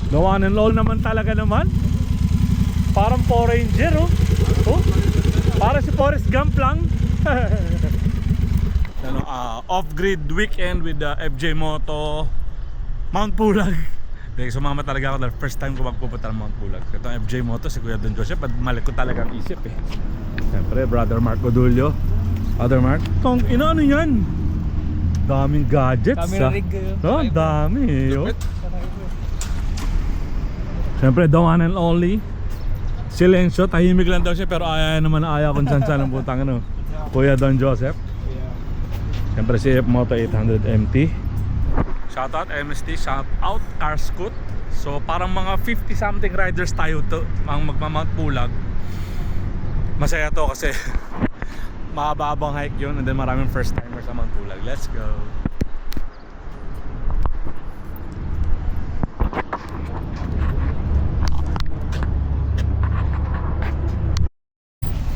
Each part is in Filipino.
The one and all naman talaga naman. Parang Power Ranger, oh. Oh, para si Forrest Gump lang. Ano, off-grid weekend with the FJ Moto Mount Pulag. Dahil sumama talaga ako dahil first time ko magpupunta ng Mount Pulag. Itong FJ Moto, si Kuya Don Joseph, at mali ko talaga ang isip eh. Siyempre, Brother Mark Odulio. Brother Mark, tong ano yan? Daming gadgets. Camera rig kayo. No, dami eh. Oh. Siyempre, the one and only Silencio, tahimik lang daw siya pero ayaw kung saan ang putang ano. Kuya Don Joseph. Siyempre si Moto 800 MT. Shoutout MST, shoutout Carscoot. So parang mga 50 something riders tayo to, ang magmamount Pulag. Masaya to kasi mahaba-habang hike yun and then maraming first timers sa Mount Pulag. Let's go.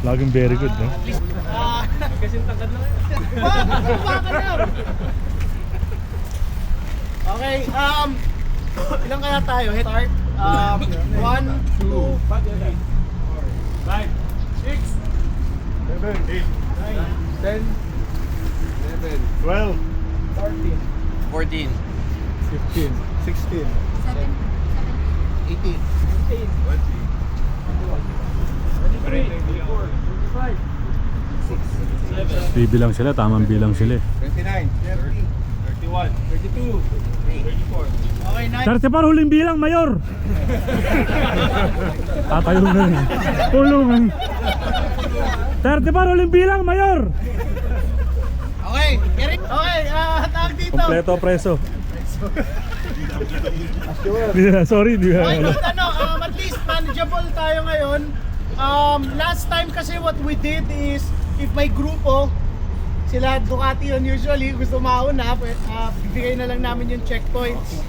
Laging very good, no? Kasing tangkad lang yun. Okay, ilang kaya tayo? Start. 1, 2, 5, 6, 7, 8, 9, 10, 11, 12, 14, 15, 16, 18, 19, 20, 25, Bibilang sila, tamang bilang sila eh. 29, 30, 31, 32, 34. Okay, 9. 30 pa huling bilang, Mayor! Tatayo na rin. Tulungan. 30 pa huling bilang, Mayor! Okay, Eric. Okay, tawag dito. Kompleto preso. Sorry, di ba? Okay, but at least manageable tayo ngayon. Last time kasi what we did is, if may grupo, sila Ducati yun usually, gusto mauna, bibigay na lang namin yung checkpoints.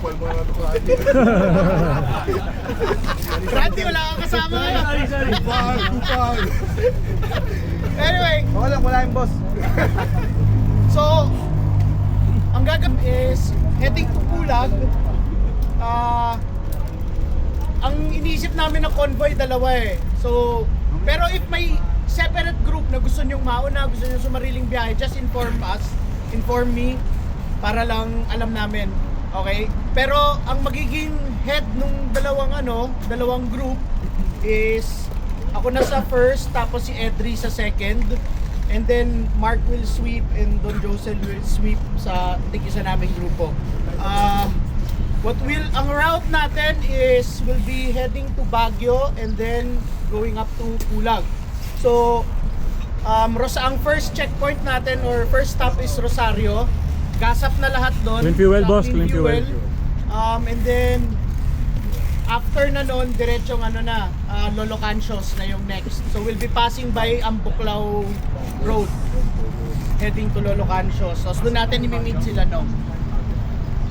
Randy, wala kang kasama. Anyway, wala yung boss. So, ang gagawin is heading to Pulag. Ang inisip namin ng convoy, dalawa eh. So, pero if may separate group na gusto nyong mauna, gusto nyong sumariling biyahe, just inform us, inform me, para lang alam namin. Okay? Pero ang magiging head nung dalawang group is ako na sa first, tapos si Edri sa second, and then Mark will sweep and Don Joseph will sweep sa tig-isa naming grupo. Ang route natin is we'll be heading to Baguio and then going up to Pulag. So, ang first checkpoint natin or first stop is Rosario. Gasap na lahat doon. Clean fuel, boss. Clean fuel. And then, after na noon, diretsong Lolo Cancios na yung next. So, we'll be passing by Ambuklao Road. Heading to Lolo Cancios. So, doon natin i-meet sila, no?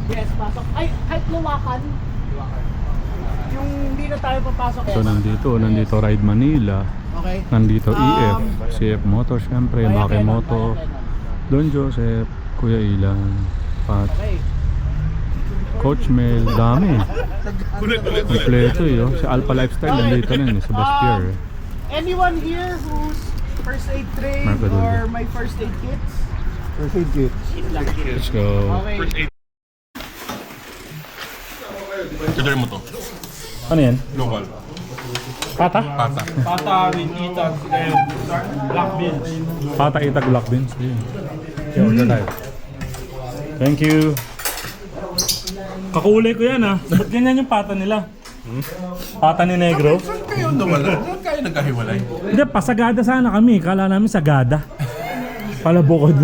Yes, pasok. Ay, kahit Luwakan. Yung hindi na tayo papasok. So nandito Ride Manila. Okay. Nandito EF, CF Motor syempre, Maki Moto, Don Joseph, Kuya Ilan, Pat, Coach Mel, dami. Kompleto eh, oh. Si Alpha Lifestyle nandito na sa Bastier. Anyone here who's first aid trained or my first aid kits? First aid kits. Let's go. Okay. Tuloy mo to. Ano yan? Local. Pata? Pata. Pata, Itag, Black Beans. Pata, Itag, Black Beans. Yeah, order tayo. Thank you. Kakulay ko yan ah. Ba't ganyan yung pata nila? Pata ni Negro? Saan kayo nawala? Saan kayo nagkahiwalay? Hindi, pasagada sana kami. Kala namin sagada. Pala bukod.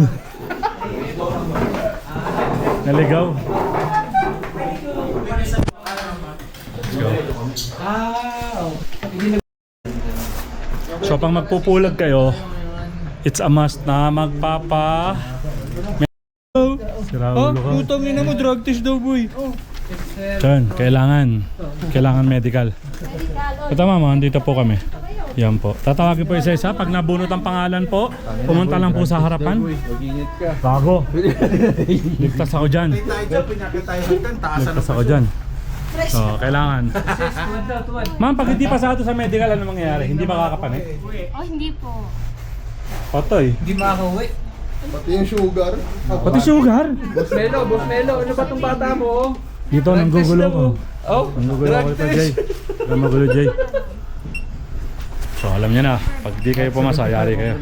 Naligaw. So pag magpupulag kayo, it's a must na magpapa... Sira ulo ka. Putang ina mo, drug test daw boy. Diyan, kailangan medical. Ito mama, andito po kami. Yan po. Tatawagin po isa-isa. Pag nabunot ang pangalan po, pumunta lang po sa harapan. Bago. Ligtas ako dyan. Ligtas ako dyan. So, kailangan. Ma'am, pag hindi pasado sa medical, ano mangyayari? Hindi makakapanik? Oh, hindi po. Patoy. Hindi makakauwi. Pati yung sugar. Pati sugar. Boss Melo, ano ba tong bata mo? Dito, nanggugulo ko. Oh, Nanggugulo ko ito, Jay. Huwag magulo, Jay. So, alam niya na. Pag di kayo pumasa, yari kayo.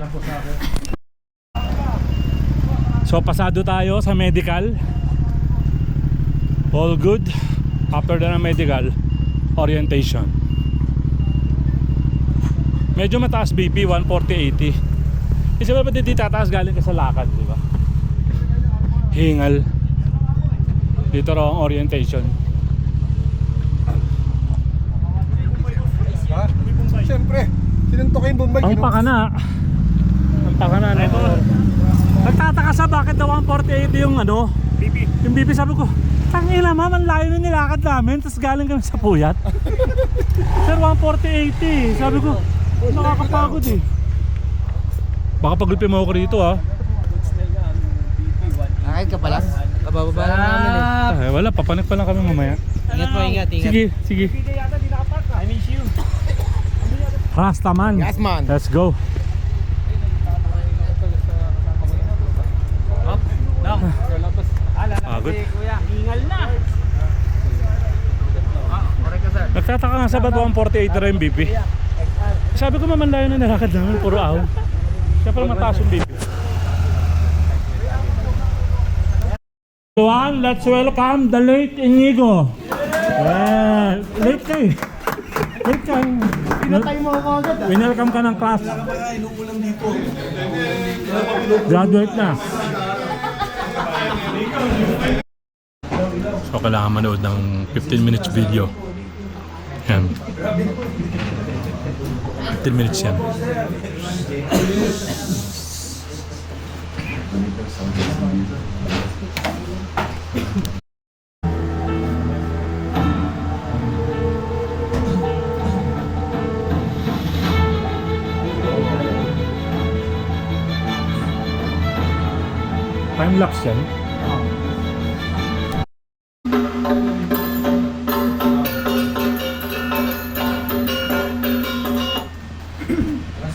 So, pasado tayo sa medical. All good. After the medical, orientation. Medyo mataas BP, 140/80. Kasi ba di tataas galing ka sa lakad, di ba? Hingal. Dito raw ang orientation. Siyempre, sinuntok yung Bombay. Ang pakana. Ang pakana na. Nagtataka sa bakit daw 140/80 yung ano? BP. Yung BP, sabi ko, tangina ma'am, ang layo na nilakad namin, tapos galing kami sa puyat. Sir, 140/80. Sabi ko, nakakapagod eh. Baka pagulpi mo ako rito ah. Nakakit ka pala? Kabababa lang namin eh. Wala, papanik pa lang kami mamaya. Ingat po, ingat. Sige, sige. I miss you. Rastaman. Yes, man. Let's go. Up, down. Pagod. Kuya, hingal na. Correct ka, sir. Nagtataka nga sa ba't 148 na yung BP. Sabi ko naman layo na nilakad namin, puro aw. Kaya pala mataas yung BP. Everyone, let's welcome the late Inigo. Well, late ka eh. Late ka. Pinatay mo ako agad ah. Winelcome ka ng class. Graduate na. So kailangan manood ng 15 minutes video. Yan. 15 minutes yan. Time lapse yan.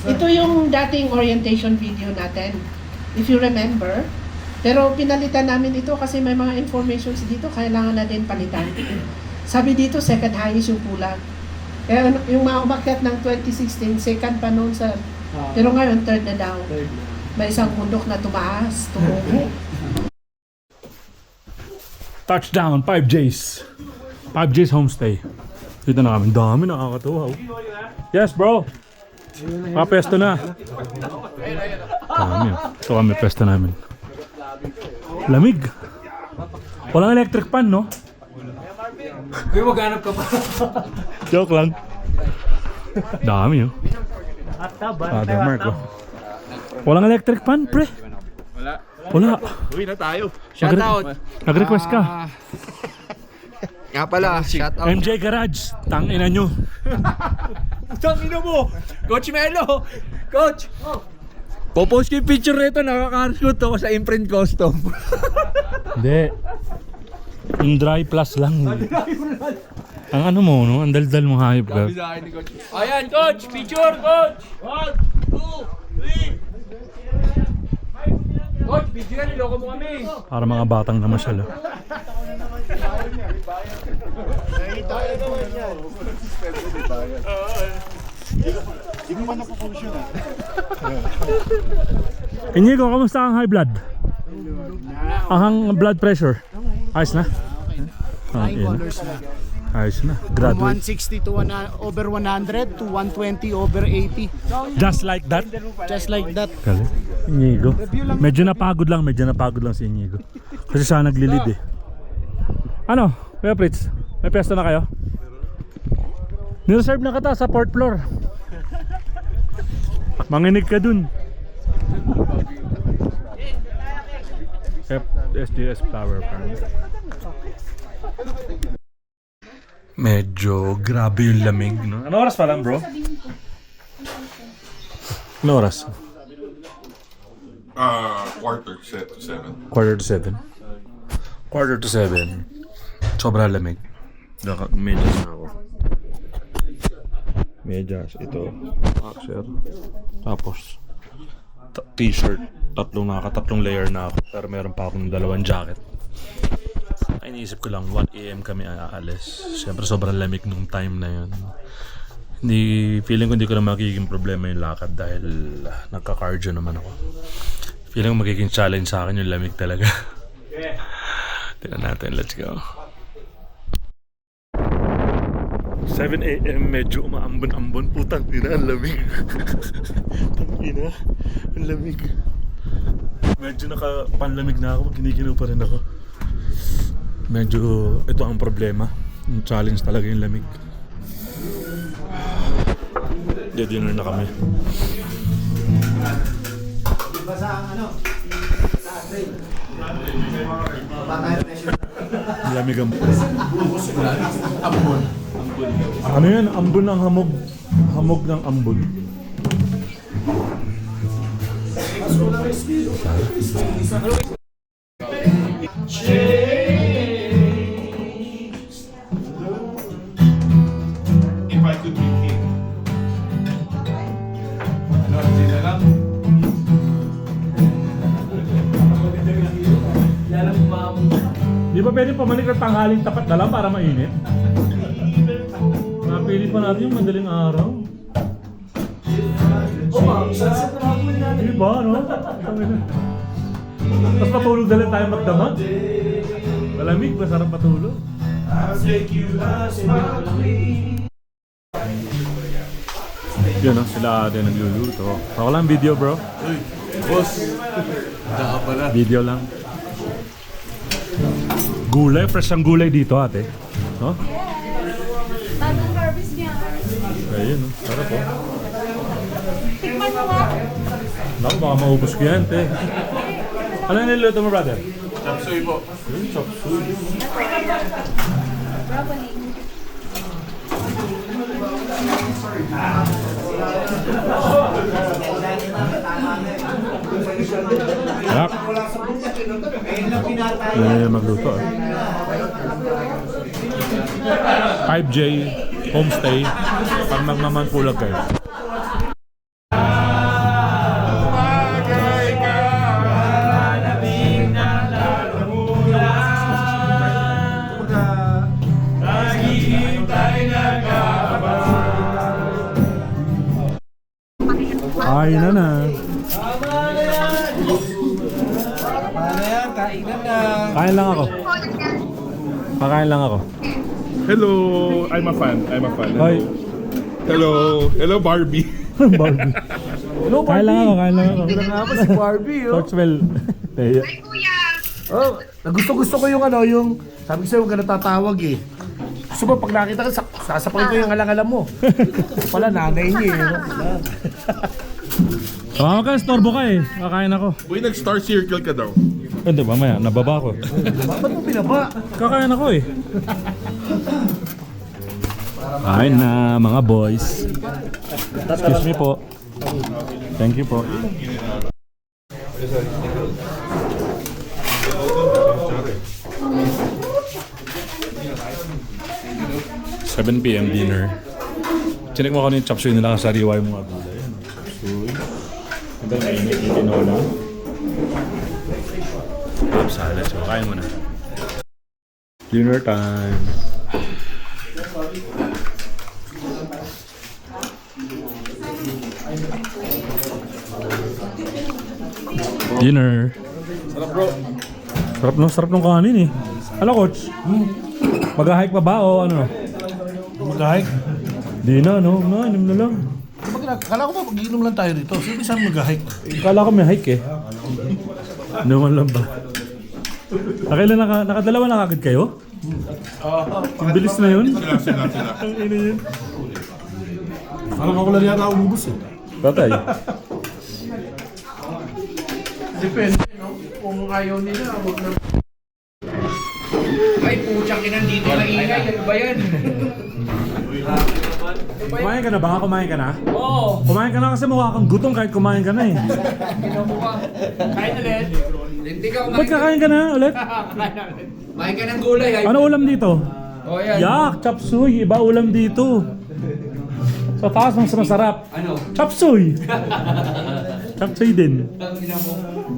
Ito yung dating orientation video natin, if you remember. Pero pinalitan namin ito kasi may mga informations dito, kailangan na din palitan. Sabi dito, second highest yung kulang. Kaya yung mga umakyat ng 2016, second pa noon sa... Pero ngayon, third na daw. May isang bundok na tumaas, tumubo. Touchdown, 5Js. 5Js homestay. Dito na kami. Dami, nakakatuwa. Yes, bro. Pesto na. Dami. Ito kami, pesto namin. Lamig. Walang electric pan, no? Kuya, maghanap ka pa. Joke lang. Dami, oh. Father Mark, oh. Walang electric pan, pre. Wala. Uwi na tayo. Shout out. Nag-request ka. Nga pala, shout out. MJ Garage. Tangina nyo. Tangina mo! Coach Melo! Coach! Popost ko yung picture nito, nakaka-shoot ako sa imprint custom. Hindi. Yung dry plus lang. Ang ano mo, no? Ang daldal mo, hayop ka. Ayan, coach! Picture, coach! 1, 2, 3! Coach, video yan, niloko mo kami! Para mga batang namasyal, oh. Inigo, kamusta ang high blood? Ang blood pressure? Ayos na? Flying colors na. Ayos na. From Graduate. 160 to over 100 to 120 over 80. Just like that? Just like that. Galing. Inigo. Medyo napagod lang si Inigo. Kasi siya naglilid eh. Ano? Kuya Fritz, may pesta na kayo? Nireserve na kita sa 4th floor. Manginig ka dun. SDS Flower Farm. Medyo grabe yung lamig, no? Ano oras pa lang, bro? Ano oras? Quarter to 7. Quarter to 7. Quarter to 7. Sobrang lamig. Medyas na ako. Medyas, ito. Boxer. Tapos, t-shirt. Tatlong layer na ako. Pero meron pa akong 2 jacket. Ay, iniisip ko lang, 1 AM kami aalis. Siyempre, sobrang lamig nung time na yun. Feeling ko hindi ko na magiging problema yung lakad dahil nagka-cardio naman ako. Feeling ko magiging challenge sa akin yung lamig talaga. Tingnan natin, let's go. 7 AM, medyo umaambon-ambon. Putang ina, ang lamig. Putang ina, ang lamig. Medyo nakapanlamig na ako, kinikinaw pa rin ako. Medyo, ito ang problema. Yung challenge talaga yung lamig. Dinner na kami. Lamig ang ambon. Ano yan? Ambon ang hamog. Hamog ng ambon. If I could be king. Di ba pwede pamalik ng tanghaling tapat na lang para mainit? Napili pa natin yung madaling araw. Di ba, no? Tapos patulog na lang tayo magdamag. Malamig, masarap patulog. Yun, no? Sila ate nagluluto. Ako lang video, bro. Boss, daka pala. Video lang. Gulay, fresh ang gulay dito, ate. No? Bagong harvest niya. Ayun, no? Sarap, oh. Tikman mo nga. Naku, baka maubos ko yan, te. Ano yung niluto mo, brother? Chop suey po. Chop suey. Broccoli. Sarap. Magluto, eh. 5J Homestay. Pag magmamanpulag kayo. Ay na na. Kain lang ako. Pakain lang ako. Hello, I'm a fan. Hoy. Hello Barbie. Barbie. Kain lang ako. Nga pa si Barbie, oh. Torchwell. Teya. Oh, gusto ko yung ano, yung sabi ko sa'yo, huwag ka natatawag eh. Gusto mo, pag nakita ka, sasapakin ko yung alang-alam mo. Pala, nanay niya eh. Tama ka, storbo ka eh. Kakain ako. Uy, nag-star circle ka daw. Hindi, mamaya. Nababa ko. Ba't mo pinaba? Kakain ako eh. Kain na mga boys. Excuse me po. Thank you po. ...7 PM dinner. Chinek mo ako yung chop suey nila kasariwa yung mga gulay. Chop suey. Ito na init yung tinola. Crab salad. So, kain mo na. Dinner time. Dinner. Sarap bro. Sarap ng kanin eh. Ano coach? Mag-hike pa ba o ano? Mag-hike? Di na, no? Inom na lang. Kala ko ba mag-inom lang tayo rito? Sino saan mag-hike? Kala ko may hike eh. Naman lang ba? Nakadalawa na kagad kayo? Ang bilis na yun. Sila. Ang ina yun. Parang ako lang yata umubos eh. Patay. Depende, no? Kung ayaw nila, huwag na. Ay, puchang inan dito na ingay. Ano ba yan? Kumain ka na ba? Kumain ka na? Oo. Kumain ka na kasi mukha kang gutom kahit kumain ka na eh. Kain ulit. Hindi ka Ba't kakain ka na ulit? Kain ka ng gulay. Ano ulam dito? Oh, yan. Yak! Chop suey! Iba ulam dito. Sa taas mas masarap. Ano? Chop suey! Chop suey din.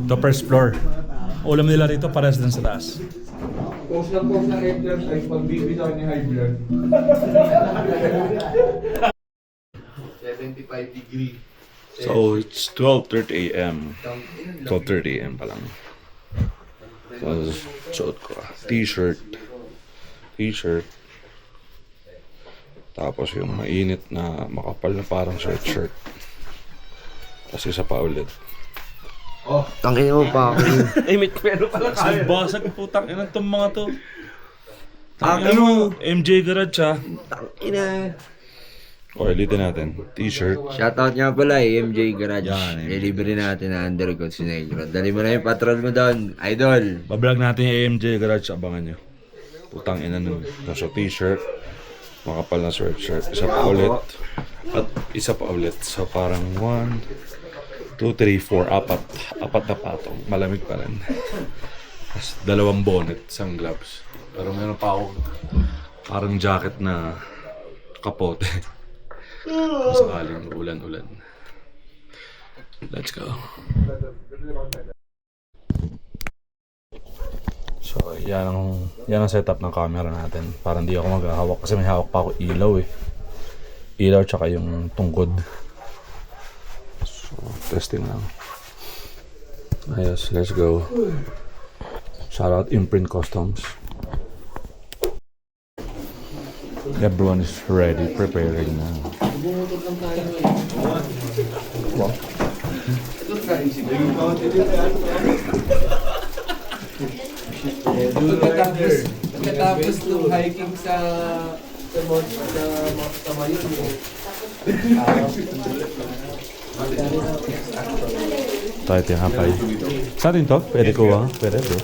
Ito first floor. Ulam nila rito pares din sa taas. Post ng high blood ay pagbibitaw ni high blood. 75 degree. So it's 12:30 a.m. 12:30 a.m. pa lang. So suot ko t-shirt. Tapos yung mainit na makapal na parang sweatshirt. Tapos isa pa ulit. Tangin mo pa ako. Kasi basag putang ina tong mga to. Tangin mo, MJ Garage ha. Ina. O, ulitin natin. T-shirt. Shoutout nga pala MJ Garage. Yan, MJ. Delivery natin na undercoat Negro. Dali mo na yung patrol mo doon, idol. Bablog natin yung MJ Garage, abangan nyo. Putang ina nun. So t-shirt, makapal na sweatshirt, isa pa ulit. At isa pa ulit. So parang 1, 2, 3, 4, apat na patong. Malamig pa rin. Tapos 2 bonnet, isang gloves. Pero meron pa ako parang jacket na kapote. Kung sakaling ulan-ulan. Let's go. So, yan ang setup ng camera natin. Para hindi ako maghahawak kasi may hawak pa ako ilaw eh. Ilaw tsaka yung tungkod. So, testing lang. Ayos, let's go. Shoutout Imprint Customs. Everyone is ready, preparing now. Pagkatapos nung hiking sa Mayon. Tayo yung hapay. Sa atin to? Pwede ko ha? Pwede bro.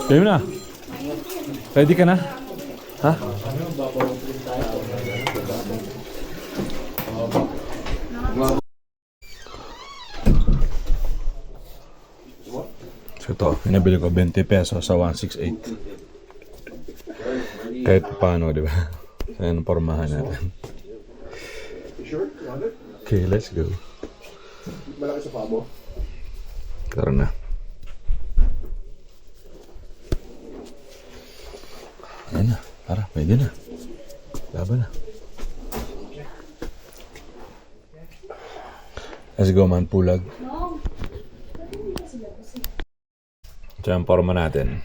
Game na. Ready ka na? Ha? So ito, pinabili ko 20 pesos sa 168. Kahit paano, di ba? Ayan ang pormahan natin. Okay, let's go. Tara na. Ayan na, tara, pwede na. Laban na. Let's go man, pulag. Ito yung forma natin.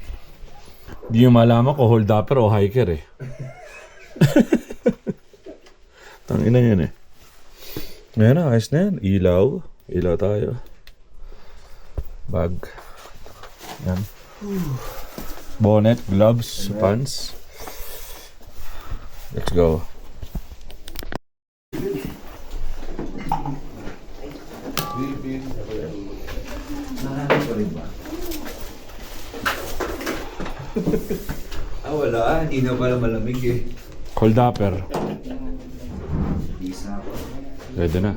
Di nyo malaman ko hold upper o hiker eh. Tangina yan eh. Ayan na, ayos na yan. Ilaw. Ilaw tayo. Bag. Yan. Bonnet, gloves, pants. Let's go. Wala. Hindi na pala malamig eh. Hold upper. Pwede na.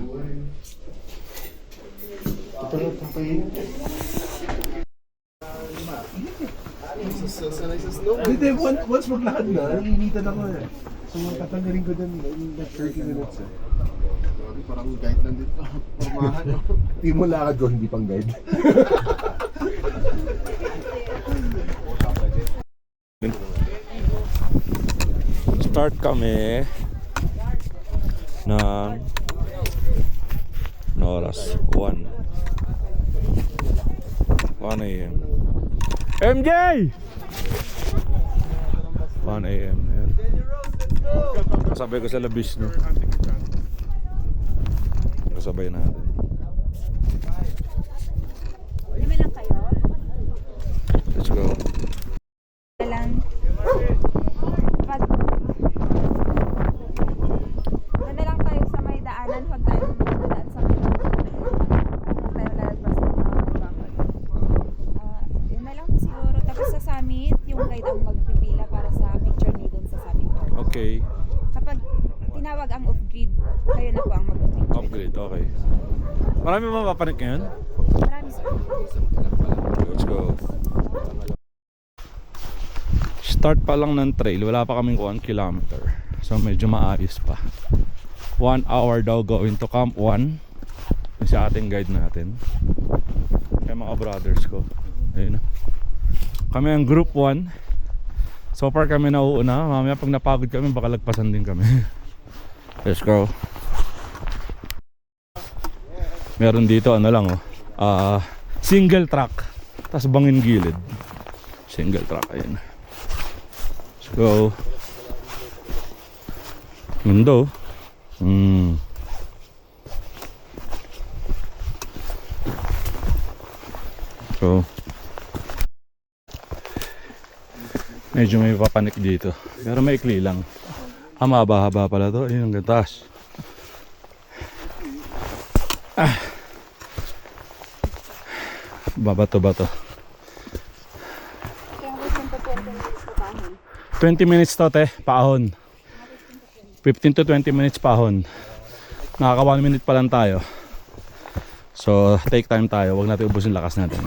Hindi, once maglakad na, nanginitan ako eh. So, tatanggalin ko din like 30 minutes eh. Parang guide lang dito. Pormahan. Hindi mo lakad ko, hindi pang guide. Start kami ng oras 1 a.m. MJ! 1 a.m. Ayan. Kasabay ko sa labis, no? Kasabay natin. Lima lang kayo? Let's go. Lang. Pag... Doon na lang tayo sa may daanan. Huwag tayo magdadaan sa may huwag tayo lalagpas ng mga bakod. Yun na lang siguro. Tapos sa summit, yung guide ang magpipila para sa picture niyo doon sa summit. Okay. Kapag tinawag ang off-grid, kayo na po ang mag-picture. upgrade. Okay. Marami ba mapapanik ngayon? Marami sir. Let's go. Start pa lang ng trail. Wala pa kaming 1 kilometer. So medyo maayos pa. 1 hour daw going to Camp 1. Yung sa ating guide natin. Kaya mga brothers ko. Ayun na. Kami ang group 1. So far kami nauuna. Mamaya pag napagod kami baka lagpasan din kami. Let's go. Meron dito ano lang single track. Tapos bangin gilid. Single track. Ayun. Let's go. Mundo. So medyo may papanik dito. Pero maikli lang. Mahaba-haba pala to. Ayun ang gantas. Bato-bato. 20 minutes to te, paahon. 15 to 20 minutes paahon. Nakaka 1 minute pa lang tayo. So take time tayo. Huwag natin ubusin lakas natin.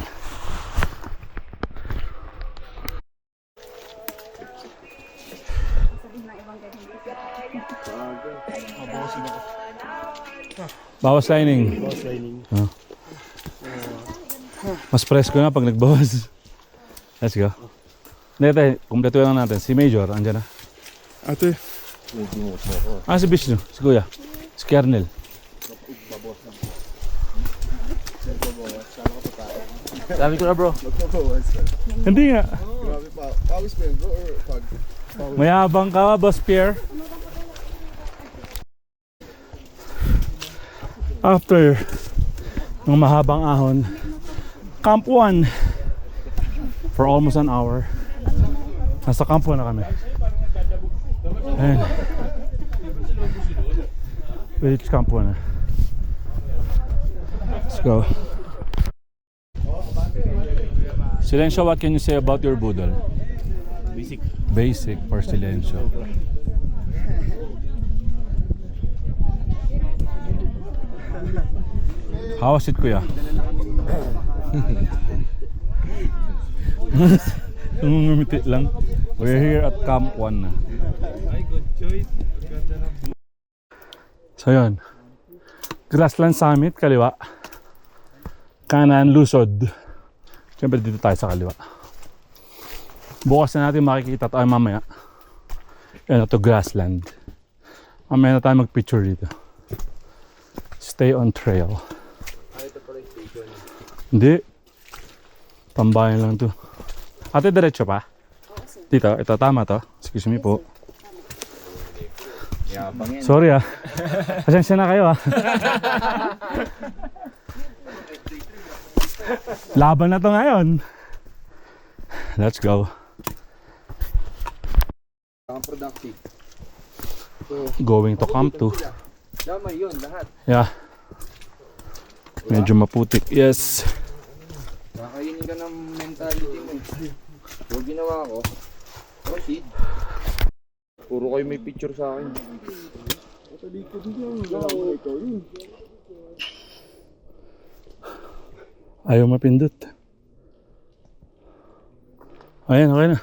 Bawas lining. Mas presko na pag nagbawas. Let's go. Nete, kumpleto lang natin. Si Major, andyan na. Ate. Si Vishnu, si Kuya. Si Kernel. Sabi ko na bro. Hindi nga. Grabe pa. Pawis mo yun bro or pag? Mayabang ka, Boss Pierre. After ng mahabang ahon, Camp 1 for almost an hour. Nasa Camp 1 na kami. Ayan. Village Camp 1 na. Let's go. Silencio, what can you say about your Boodle? Basic for Silencio. How was it, Kuya? Ngumiti lang. We're here at Camp 1 na. So yun. Grassland Summit, kaliwa. Kanan, Lusod. Siyempre dito tayo sa kaliwa. Bukas na natin makikita tayo mamaya. Yan, ito grassland. Mamaya na tayo mag-picture dito. Stay on trail. Hindi. Tambayan lang to. Ate, diretso pa? Dito, ito tama to. Excuse me po. Sorry Pasensya na kayo Laban na to ngayon. Let's go. Productive. Going to Camp 2. Damay yun, lahat. Yeah. Medyo maputik. Yes. Kakainin ka ng mentality mo. Yung ginawa ko, proceed. Puro kayo may picture sa akin. Ayaw mapindot. Ayan, okay na.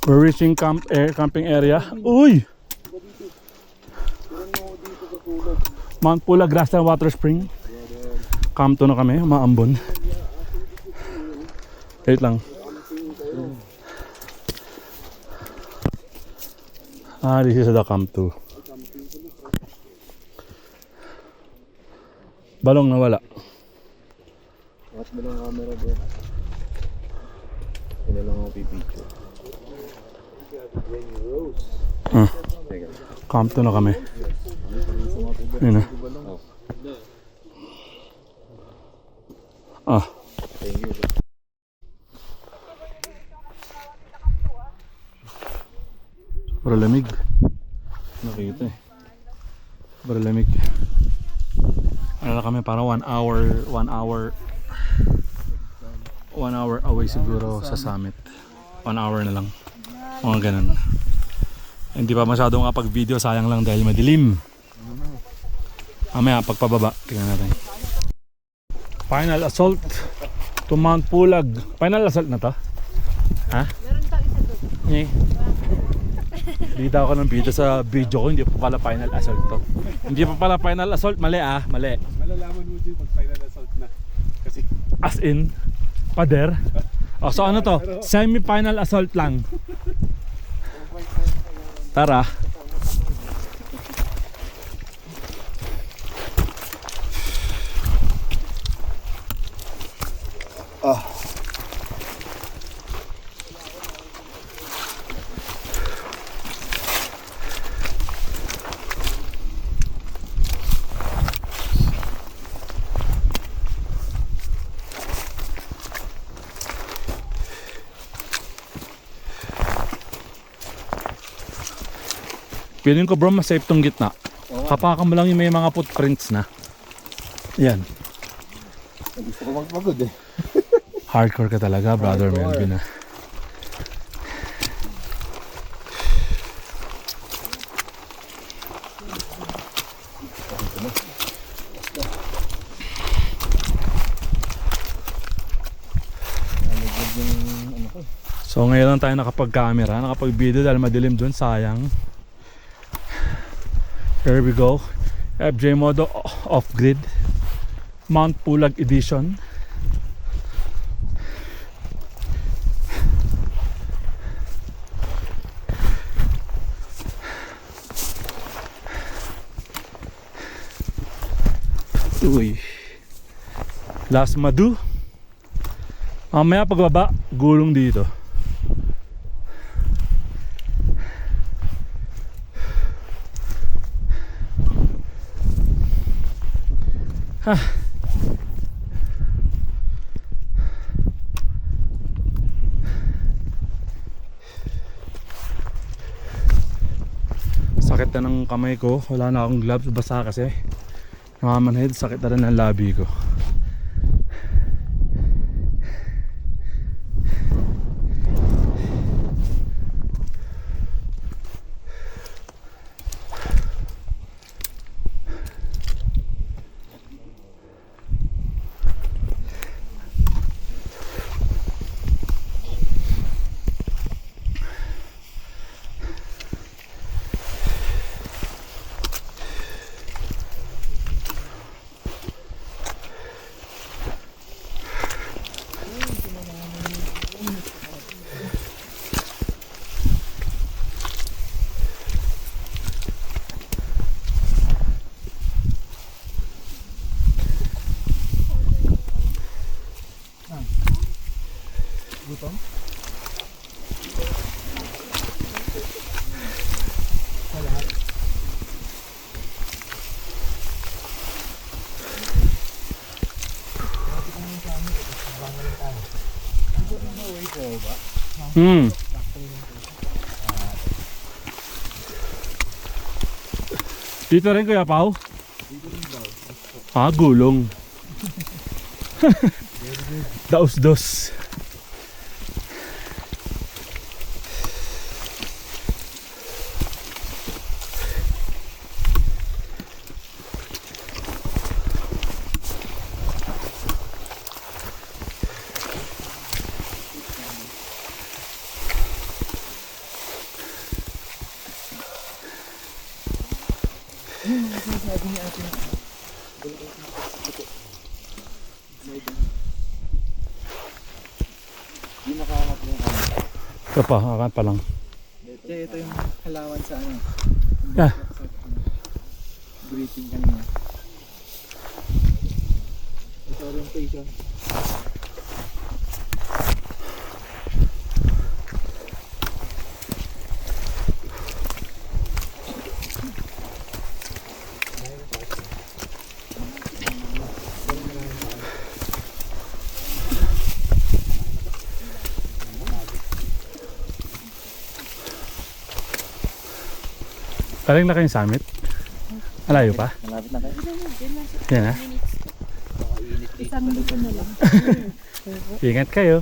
We're reaching camping area. Uy! Mount Pula Grassland Water Spring. Camp 2 na kami, maambon. Wait lang. This is the Camp 2. Balong nawala. Watch mo lang camera bro. Ito lang ako pipicture. Camp 2 na kami. Yun na. Sobrang lamig. Nakita Sobrang lamig. Ano na kami, para 1 hour away siguro sa summit. 1 hour na lang. Mga ganun. Hindi pa masyado makapag-video, sayang lang dahil madilim. Mamaya pagpababa, tingnan natin. Final assault to Mount Pulag. Final assault na to? Ha? Meron pa isa doon. Eh. Dito ako ng video sa video ko, hindi pa pala final assault to. Hindi pa pala final assault, mali ah, mali. Malalaman mo din pag final assault na. Kasi As in, pader. O so ano to? Semi-final assault lang. Tara. Feeling ko bro, mas safe tong gitna. Kapakan mo lang yung may mga footprints na. Yan. gusto ko magpagod eh. Hardcore ka talaga, brother Melvin ah. So ngayon lang tayo nakapag-camera, nakapag-video dahil madilim dun, sayang. Here we go. FJ Moto Off-Grid Mount Pulag Edition. Uy. Last Madu. Mamaya pagbaba, gulong dito. Ha. Sakit na ng kamay ko. Wala na akong gloves, basa kasi. Namamanhid, sakit na rin ng labi ko. Dito rin Kuya Pao? Ah, gulong. Daos-dos. Ito pa, akan pa lang. Ito yung halaman sa ano. Yeah. Greeting kanina. Ito orientation. Galing na kayong summit? Malayo pa? Malapit na kayo. Yan ha? Ingat kayo.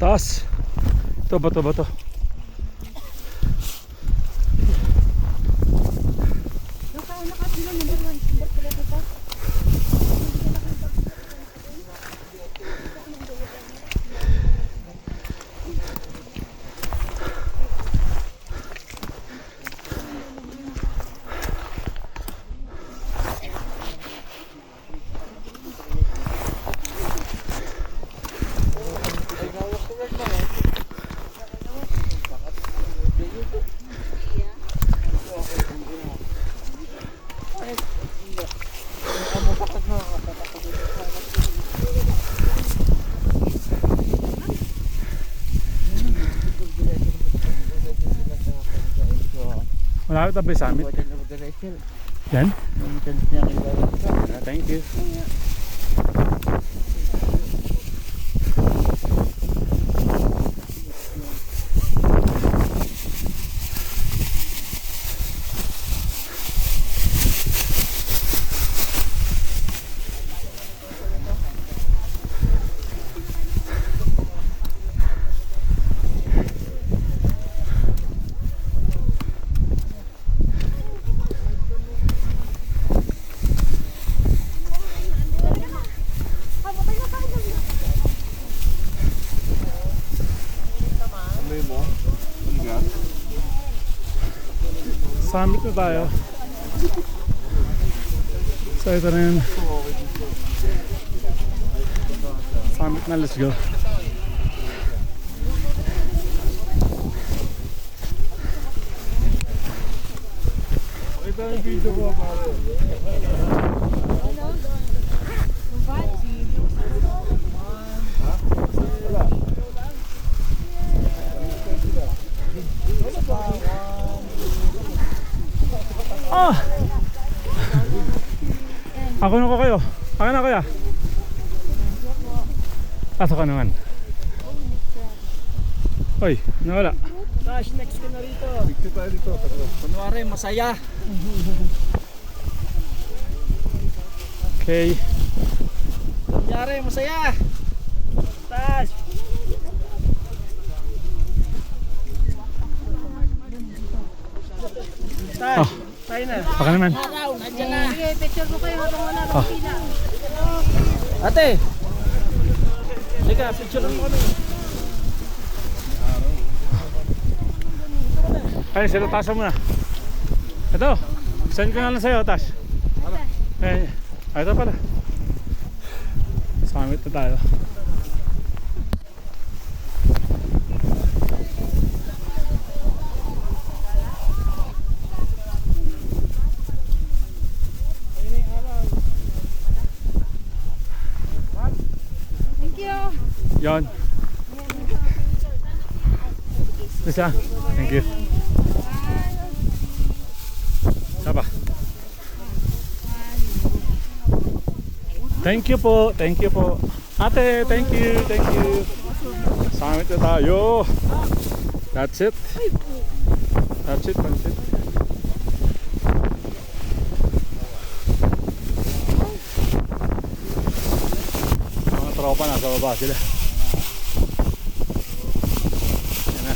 Taas. Ito, bato. Malapit na ba yung summit? Yan? Thank you. Summit na tayo. So ito na yun. Summit na, let's go. Ito yung video ko pare. Ako na ko kayo. Ako na kaya. Ato ka naman. Hoy, nawala. Tash, next ka na rito. Picture tayo dito. Kunwari, masaya. Okay. Kunyari, masaya. Tash. Tash, tayo na. Baka naman. Sige, picture mo kayo habang wala nang pila. Ate! Halika, picture mo kami. Ay, sila Tasha muna. Ito, send ko na lang sa'yo, Tash. Ay, ito pala. Summit na tayo. Thank you. Yon. Bisa. Thank you. Sapa. Thank you po. Thank you po. Ate, thank you. Thank you. Summit na tayo. That's it. That's it. That's it. Mga tropa nasa baba sila. Yan na.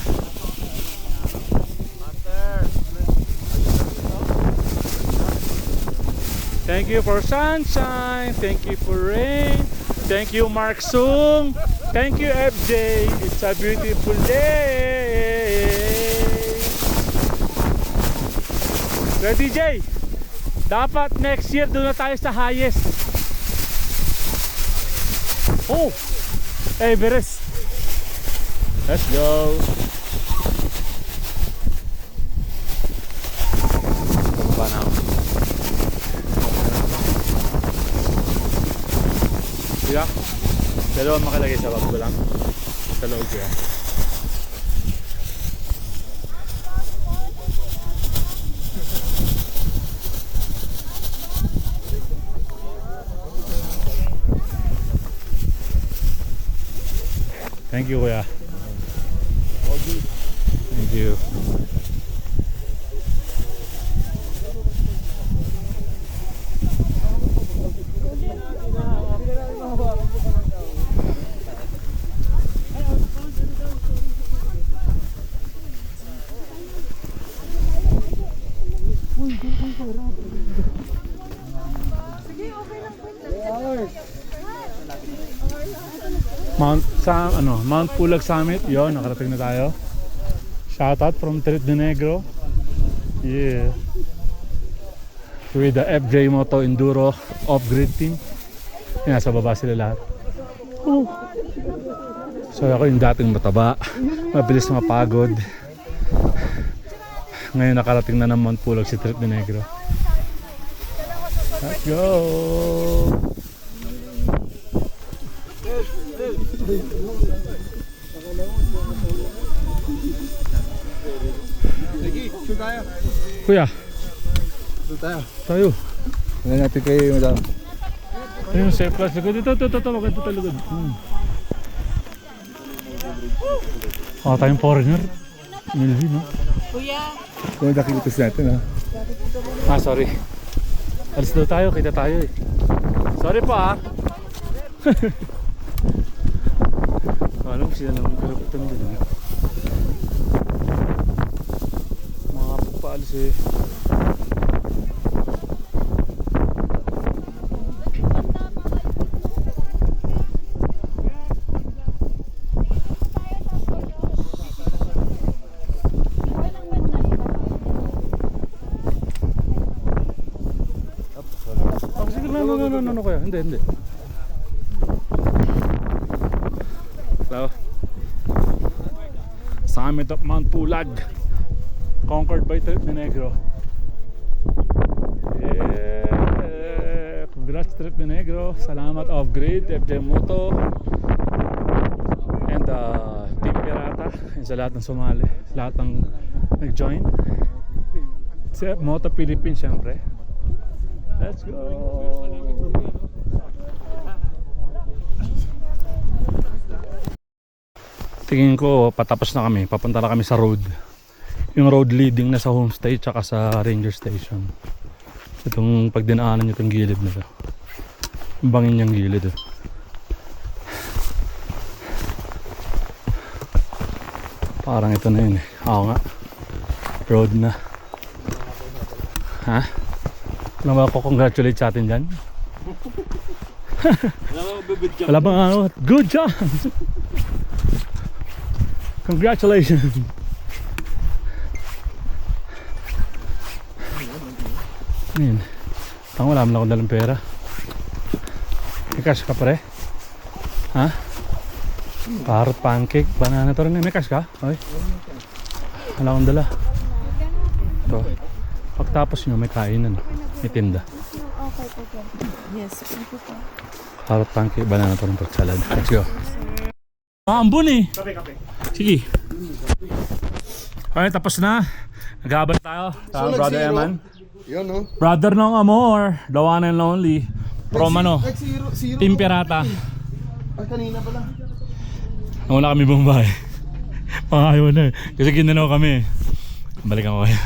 Thank you for sunshine. Thank you for rain. Thank you Mark Sung. Thank you FJ. It's a beautiful day. Ready Jay? Dapat next year doon na tayo sa highest. Oh, Everest. Let's go. Baba na ako. Diba? Dalawang makalagay sa bag ko lang. Sa loob ko yan. Thank you, kuya. Thank you. Mount Pulag Summit. Yon, nakarating na tayo. Shoutout from Trit de Negro. Yeah. With the FJ Moto Enduro off-grid team. Yan, nasa baba sila lahat. So ako yung dating mataba, mabilis mapagod. Ngayon nakarating na ng Mount Pulag si Trit de Negro. Let's go! Kuya, tayo. Tingnan natin kayo madam. Ayun, safe class. Ito, maganda tayo lugod. Tayong foreigner. Milvi, no? Kung nakikitos natin ha. Sorry. Alis daw tayo, kita tayo eh. Sorry pa alam ko sila naman karaputan din. Mga pagpaalis eh. No, kaya. Hindi. Hello. Summit of Mount Pulag. Conquered by Trit de Negro. Yeah. Congrats Trit de Negro. Salamat off-grid, FJ Moto. And Team Pirata. And sa lahat ng sumali. Sa lahat ng nag-join. Sa Moto Philippines syempre. Let's go! Tingin ko patapos na kami, papunta na kami sa road. Yung road leading na sa homestay tsaka sa ranger station. Itong pag dinaanan nyo itong gilid na to. Yung bangin niyang gilid oh. Parang ito na yun eh. Oo nga. Road na. Ha? Wala ba ako congratulate sa atin dyan? Wala bang ano? Good job! Congratulations! Ayan. Wala mo lang akong dalang pera. May cash ka pare? Ha? Parrot pancake, banana to rin. May cash ka? Ay. Wala akong dala. Ito. Pagtapos nyo may kainan. May tinda. Yes, thank you po. Parrot pancake, banana to rin pork salad. Let's go. Ambon eh. Kape. Sige. Okay, tapos na. Nag-aabal tayo. Sa Brother Eman. Yun no? Brother ng Amor. The one and only. From ano? Team Pirata. Ay, kanina pala. Nauna kami bumbay. Pangayaw na eh. Kasi ginanaw kami. Balikan ko kayo.